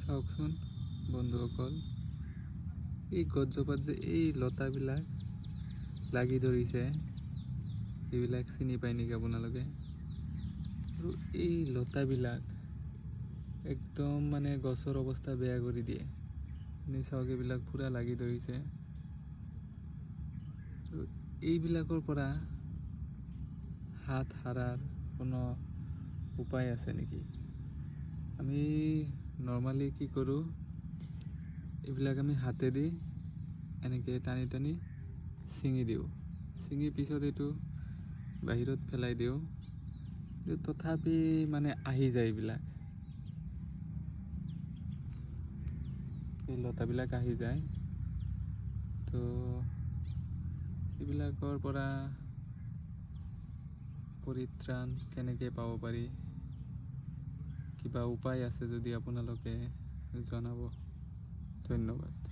চাওকচোন বন্ধুসকল, এই গছজোপাত যে এই লতাবিলাক লাগি ধৰিছে, এইবিলাক চিনি পায় নেকি আপোনালোকে? আৰু এই লতাবিলাক একদম মানে গছৰ অৱস্থা বেয়া কৰি দিয়ে। আপুনি চাওক, এইবিলাক পূৰা লাগি ধৰিছে। আৰু এইবিলাকৰ পৰা হাত সাৰাৰ কোনো উপায় আছে নেকি? আমি নৰ্মালি কি কৰোঁ, এইবিলাক আমি হাতেদি এনেকৈ টানি টানি ছিঙি দিওঁ। ছিঙি পিছত এইটো বাহিৰত পেলাই দিওঁ। তথাপি মানে আহি যায় এইবিলাক, এই লতাবিলাক আহি যায়। তো এইবিলাকৰ পৰা পৰিত্ৰাণ কেনেকৈ পাব পাৰি, কিবা উপায় আছে যদি আপোনালোকে জনাব। ধন্যবাদ।